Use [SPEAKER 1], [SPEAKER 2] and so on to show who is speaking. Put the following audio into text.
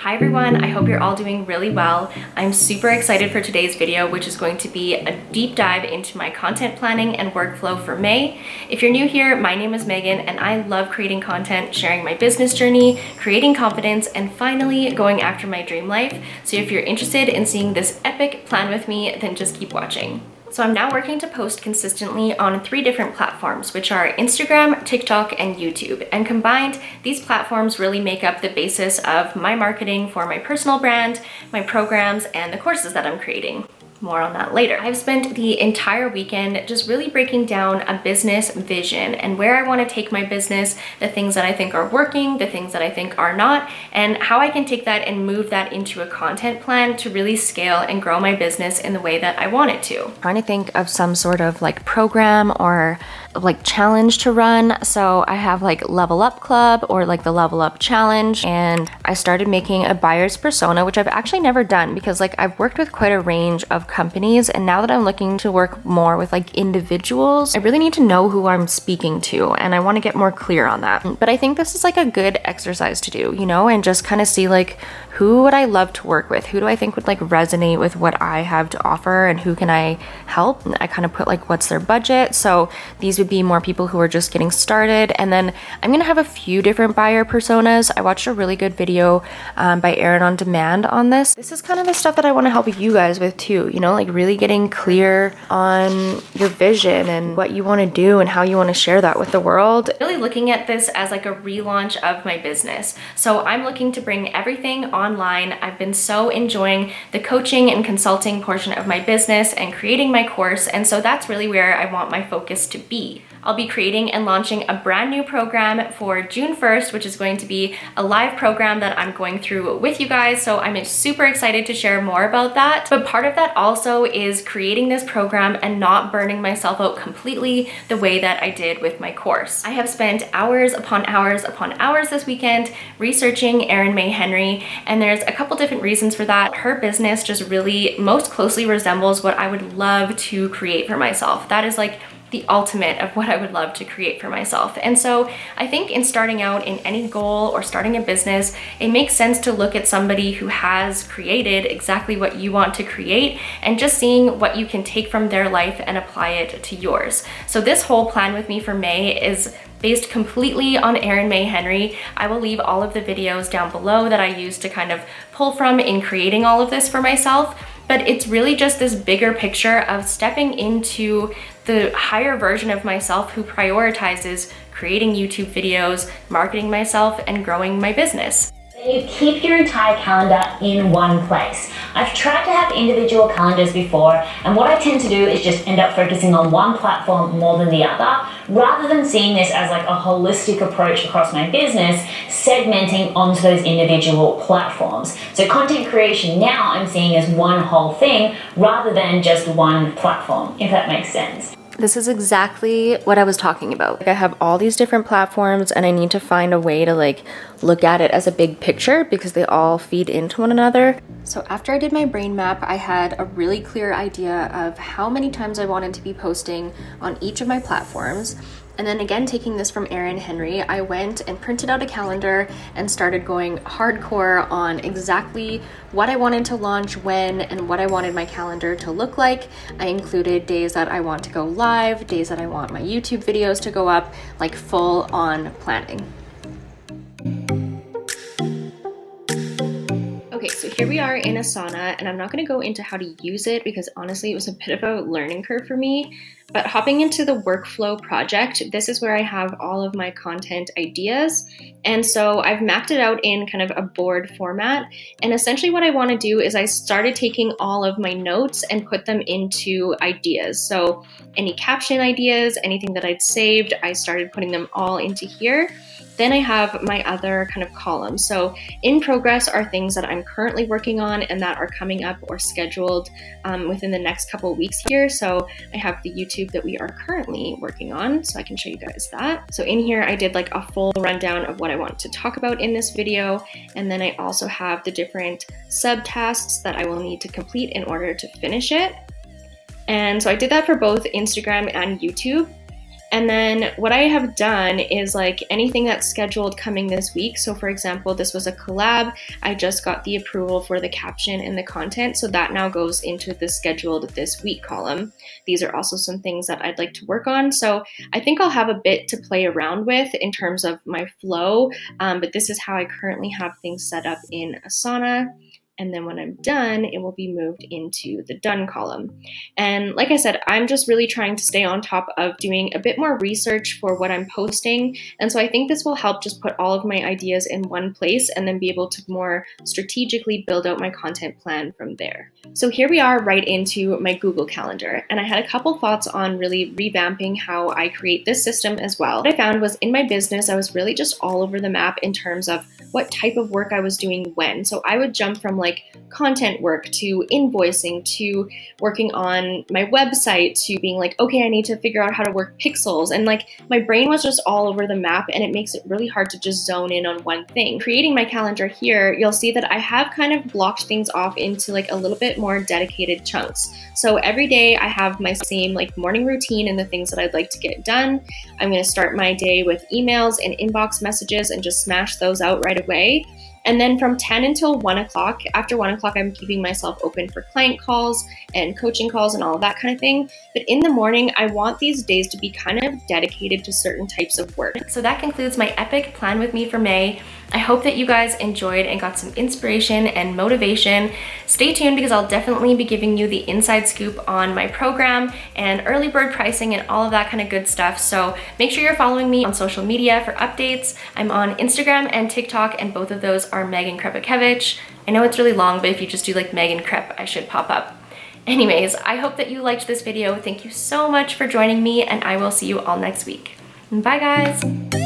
[SPEAKER 1] Hi everyone, I hope you're all doing really well. I'm super excited for today's video, which is going to be a deep dive into my content planning and workflow for May. If you're new here, my name is Megan and I love creating content, sharing my business journey, creating confidence, and finally going after my dream life. So if you're interested in seeing this epic plan with me, then just keep watching. So I'm now working to post consistently on 3 different platforms, which are Instagram, TikTok, and YouTube. And combined, these platforms really make up the basis of my marketing for my personal brand, my programs, and the courses that I'm creating. More on that later. I've spent the entire weekend just really breaking down a business vision and where I want to take my business, the things that I think are working, the things that I think are not, and how I can take that and move that into a content plan to really scale and grow my business in the way that I want it to. Trying to think of some sort of like program or like challenge to run. So I have like Level Up Club or like the Level Up Challenge, and I started making a buyer's persona, which I've actually never done because like I've worked with quite a range of companies, and now that I'm looking to work more with like individuals, I really need to know who I'm speaking to, and I want to get more clear on that. But I think this is like a good exercise to do, you know, and just kind of see like who would I love to work with? Who do I think would like resonate with what I have to offer, and who can I help? I kind of put like what's their budget. So these would be more people who are just getting started. And then I'm gonna have a few different buyer personas. I watched a really good video by Erin on Demand on this. This is kind of the stuff that I want to help you guys with too, you know, like really getting clear on your vision and what you want to do and how you want to share that with the world. Really looking at this as like a relaunch of my business. So I'm looking to bring everything online. I've been so enjoying the coaching and consulting portion of my business and creating my course, and so that's really where I want my focus to be. I'll be creating and launching a brand new program for June 1st, which is going to be a live program that I'm going through with you guys. So I'm super excited to share more about that. But part of that also is creating this program and not burning myself out completely the way that I did with my course. I have spent hours upon hours upon hours this weekend researching Erin May Henry, and there's a couple different reasons for that. Her business just really most closely resembles what I would love to create for myself. That is like the ultimate of what I would love to create for myself. And so I think in starting out in any goal or starting a business, it makes sense to look at somebody who has created exactly what you want to create and just seeing what you can take from their life and apply it to yours. So this whole plan with me for May is based completely on Erin May Henry. I will leave all of the videos down below that I used to kind of pull from in creating all of this for myself. But it's really just this bigger picture of stepping into the higher version of myself who prioritizes creating YouTube videos, marketing myself, and growing my business.
[SPEAKER 2] You keep your entire calendar in one place. I've tried to have individual calendars before, and what I tend to do is just end up focusing on one platform more than the other, rather than seeing this as like a holistic approach across my business, segmenting onto those individual platforms. So content creation now I'm seeing as one whole thing rather than just one platform, if that makes sense.
[SPEAKER 1] This is exactly what I was talking about. Like I have all these different platforms and I need to find a way to like look at it as a big picture because they all feed into one another. So after I did my brain map, I had a really clear idea of how many times I wanted to be posting on each of my platforms. And then again, taking this from Erin Henry, I went and printed out a calendar and started going hardcore on exactly what I wanted to launch when and what I wanted my calendar to look like. I included days that I want to go live, days that I want my YouTube videos to go up, like full on planning. Okay, so here we are in Asana, and I'm not going to go into how to use it because honestly it was a bit of a learning curve for me. But hopping into the workflow project, this is where I have all of my content ideas. And so I've mapped it out in kind of a board format. And essentially what I want to do is I started taking all of my notes and put them into ideas. So any caption ideas, anything that I'd saved, I started putting them all into here. Then I have my other kind of columns. So in progress are things that I'm currently working on and that are coming up or scheduled within the next couple of weeks here. So I have the YouTube that we are currently working on, so I can show you guys that. So in here, I did like a full rundown of what I want to talk about in this video. And then I also have the different subtasks that I will need to complete in order to finish it. And so I did that for both Instagram and YouTube. And then what I have done is like anything that's scheduled coming this week. So for example, this was a collab. I just got the approval for the caption and the content. So that now goes into the scheduled this week column. These are also some things that I'd like to work on. So I think I'll have a bit to play around with in terms of my flow. But this is how I currently have things set up in Asana. And then when I'm done, it will be moved into the done column. And like I said, I'm just really trying to stay on top of doing a bit more research for what I'm posting. And so I think this will help just put all of my ideas in one place and then be able to more strategically build out my content plan from there. So here we are right into my Google Calendar. And I had a couple thoughts on really revamping how I create this system as well. What I found was in my business, I was really just all over the map in terms of what type of work I was doing when. So I would jump from like content work to invoicing to working on my website to being like, okay, I need to figure out how to work pixels. And like my brain was just all over the map, and it makes it really hard to just zone in on one thing. Creating my calendar here, you'll see that I have kind of blocked things off into like a little bit more dedicated chunks. So every day I have my same like morning routine and the things that I'd like to get done. I'm going to start my day with emails and inbox messages and just smash those out right away. And then from 10 until 1 o'clock, after 1 o'clock, I'm keeping myself open for client calls and coaching calls and all of that kind of thing. But in the morning, I want these days to be kind of dedicated to certain types of work. So that concludes my epic plan with me for May. I hope that you guys enjoyed and got some inspiration and motivation. Stay tuned because I'll definitely be giving you the inside scoop on my program and early bird pricing and all of that kind of good stuff. So make sure you're following me on social media for updates. I'm on Instagram and TikTok, and both of those are Megan Krepakevich. I know it's really long, but if you just do like Megan Krep, I should pop up. Anyways, I hope that you liked this video. Thank you so much for joining me, and I will see you all next week. Bye guys.